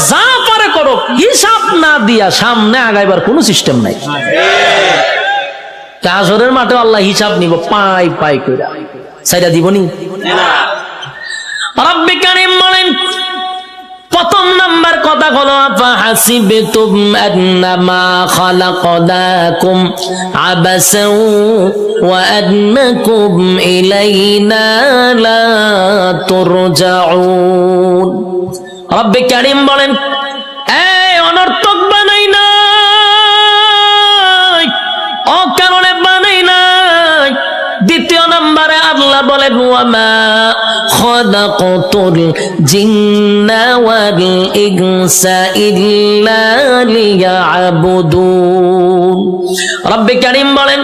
যা পারে করো, হিসাব না দিয়া সামনে আগাইবার কোনো সিস্টেম নাই। হাসরের মাঠে আল্লাহ হিসাব নিব পাই পাই কইরা, সাইরা দিবনি। রব্বে কারীম বলেন প্রথম নাম্বার কথা হলো আফাহাসিবতুম আন্নামা খালাকনাকুম আবাসাও ওয়া আন্নাকুম ইলাইনা লা তুরজাউন। রব্বে কারীম বলেন এই অনর্থক বানাই নাই, অকারণে বানাই নাই। দ্বিতীয় নম্বরে আল্লাহ বলেন ওয়ামা খালাকাতুল জিন্না ওয়াল ইনসা ইল্লা লিয়াবুদুন। রব্বে কারীম বলেন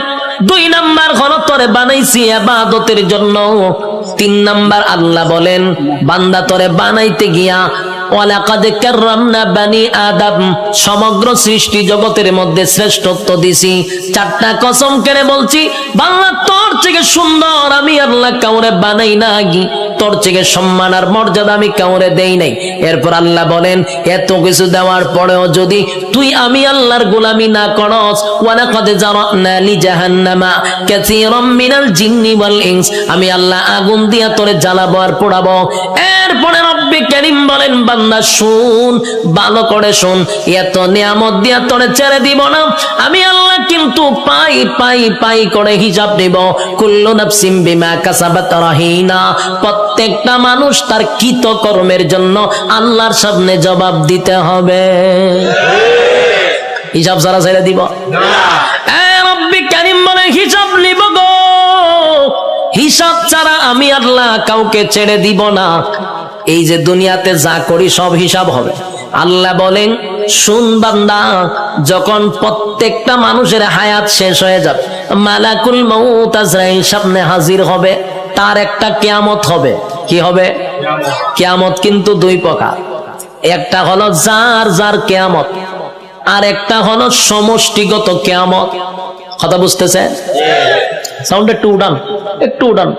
দুই নাম্বার হলো তোরে বানাইছি ইবাদতের জন্য। তিন নাম্বার আল্লাহ বলেন বান্দা তোরে বানাইতে গিয়া ওয়ালাকাদ কাররামনা বানি আদম, সমগ্র সৃষ্টি জগতের মধ্যে শ্রেষ্ঠত্ব দিছি। চারটা কসম কেড়ে বলছি বাংলা তোর থেকে সুন্দর আমি আল্লাহ কাউরে বানাই নাই, তোর থেকে সম্মান আর মর্যাদা আমি কাউরে দেই নাই। এরপর আল্লাহ বলেন এত কিছু দেওয়ার পরেও যদি তুই আমি আল্লাহর গোলামি না করস, ওয়ালাকাদ জারানা লি জাহান্নামা কাসীরাম মিনাল জিন্নি ওয়াল ইনস, আমি আল্লাহ আগুন দিয়া তোরে জ্বালাবো আর পোড়াবো। এরপরে রব্বে কারীম বলেন বান্দা শুন, ভালো করে শুন, এত নিয়ামত দিয়া তোরে ছেড়ে দিব না। আমি আল্লাহ কিন্তু পাই পাই পাই করে হিসাব নিব। কুল্লু নাফসিন বিমা কাসাবাত রাহিনা, প্রত্যেকটা মানুষ তার কৃত কর্মের জন্য আল্লাহর সামনে জবাব দিতে হবে। হিসাব ছাড়া ছেড়ে দিব না। রব্বে কারীম বলে হিসাব নিব গো, হিসাব ছাড়া আমি আল্লাহ কাউকে ছেড়ে দিব না। এই যে দুনিয়াতে যা করি সব হিসাব হবে। আল্লাহ বলেন শুন বান্দা, যখন প্রত্যেকটা মানুষের হায়াত শেষ হয়ে যাবে, মালাকুল মউত আজরাইল সামনে হাজির হবে, তার একটা কিয়ামত হবে। কি হবে? কিয়ামত কিন্তু দুই প্রকার, একটা হলো যার যার কিয়ামত, আর একটা হলো সমষ্টিগত কিয়ামত। কথা বুঝতেছেন? সাউন্ড একটু উঠান, একটু উঠান।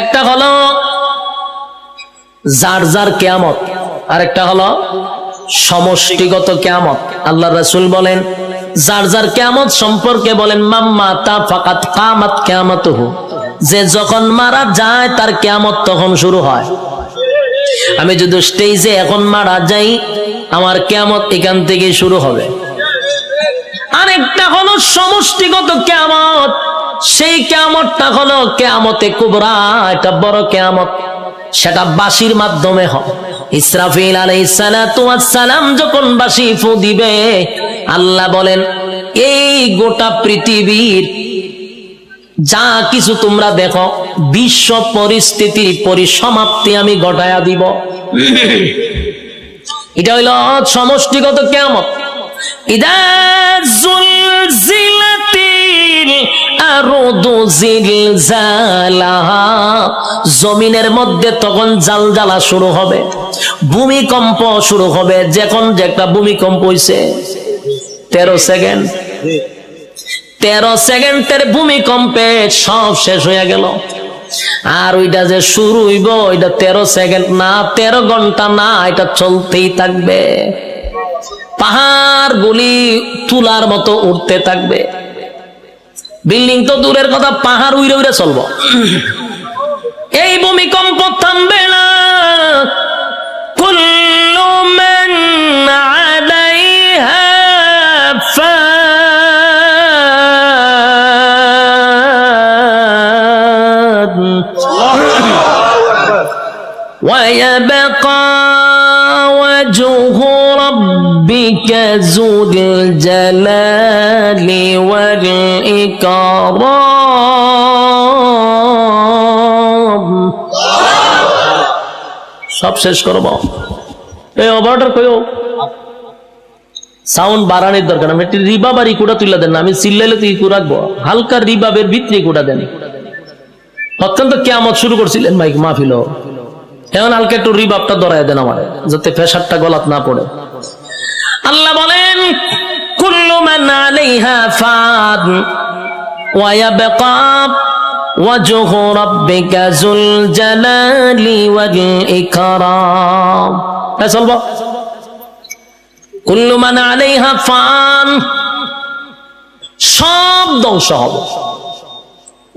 একটা হলো যার যার কিয়ামত, আর একটা হলো সমষ্টিগত কিয়ামত। আল্লাহ রাসূল বলেন যার যার কিয়ামত সম্পর্কে বলেন মাম্মাতা ফাকাত কামাত কিয়ামাতুহু, যে যখন মারা যায় তার কিয়ামত তখন শুরু হয়। আমি যদি স্টেজে এখন মারা যাই, আমার কিয়ামত এখান থেকে শুরু হবে। আরেকটা হলো সমষ্টিগত কিয়ামত, সেই কিয়ামতটা হলো কিয়ামতে কুবরা, এটা বড় কিয়ামত। সেটা বাঁশির মাধ্যমে হয়। ইসরাফিল আলাইহিস সালাতু ওয়াস সালাম যখন বাঁশি ফু দিবে, আল্লাহ বলেন এই গোটা পৃথিবীর যা কিছু তোমরা দেখো, বিশ্ব পরিস্থিতির পরিসমাপ্তি আমি ঘটায়া দিব। এটা হইল সমষ্টিগত কিয়ামত। ইদা জুলজিলাতিল আরদু জিলজালাহা, জমিনের মধ্যে তখন জালজালা শুরু হবে, ভূমিকম্প শুরু হবে। যখন যে একটা ভূমিকম্প হইছে 13 সেকেন্ড, 13 সেকেন্ডের ভূমিকম্পে সব শেষ হয়ে গেল। আর ওইটা যে শুরু হইব, ওইটা 13 সেকেন্ড না, 13 ঘন্টা না, এটা চলতেই থাকবে। পাহাড় গুলি তুলার মতো উঠতে থাকবে। বিল্ডিং তো দূরের কথা, পাহাড় উইরে উইরে চলবো। এই ভূমিকম্প থামবে না। কুল্লু মান আলাইহা ফান ওয়া ইয়াবকা ওয়াজহু রাব্বিকা যুল জালালি ওয়াল ইকরাম। সব শেষ করবো। এই অপারেটর কইও সাউন্ড বাড়ানোর দরকার। আমি একটি রিবাব আর ইকুটা তুলে দেন না, আমি চিল্লাইলে তো ইকু রাখবো। হালকা রিবাবের ভিতরে ইকুটা দেন। অত্যন্ত কিয়ামত শুরু করছিলেন মাইক মাহফিল, এখন হালকা একটু রিবাবটা ধরায় দেন আমার, যাতে প্রেসারটা গলাত না পড়ে। আল্লাহ বলেন কুল্লু মান আলাইহা ফান ওয়া ইয়াবকা ওয়াজহু রাব্বিকা যুল জালালি ওয়াল ইকরাম। চলবো কুল্লু মান আলাইহা ফান, সব ধ্বংস হবে।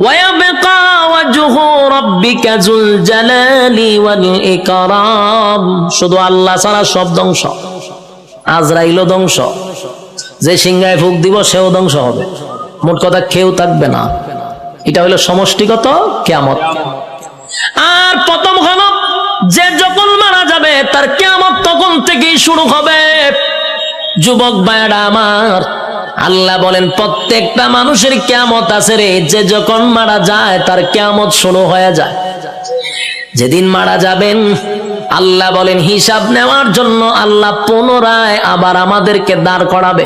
ওয়ায়াবকা ওয়াজহু রাব্বিকা যুল জালালি ওয়াল ইকরাম, শুধু আল্লাহ ছাড়া সব ধ্বংস। আজরাইলও ধ্বংস, যে সিংহায় ফুক দিব সেও ধ্বংস হবে। মোট কথা কেউ থাকবে না। এটা হলো সমষ্টিগত কিয়ামত। আর প্রথম হলো যে যখন মারা যাবে তার কিয়ামত তখন থেকেই শুরু হবে। যুবক ভাইরা আমার, আল্লাহ বলেন প্রত্যেকটা মানুষের কিয়ামত আছে রে। যে যখন মারা যায় তার কিয়ামত শুরু হয়ে যায়। যেদিন মারা যাবেন আল্লাহ বলেন হিসাব নেওয়ার জন্য আল্লাহ পুনরায় আবার আমাদেরকে দাঁড় করাবে।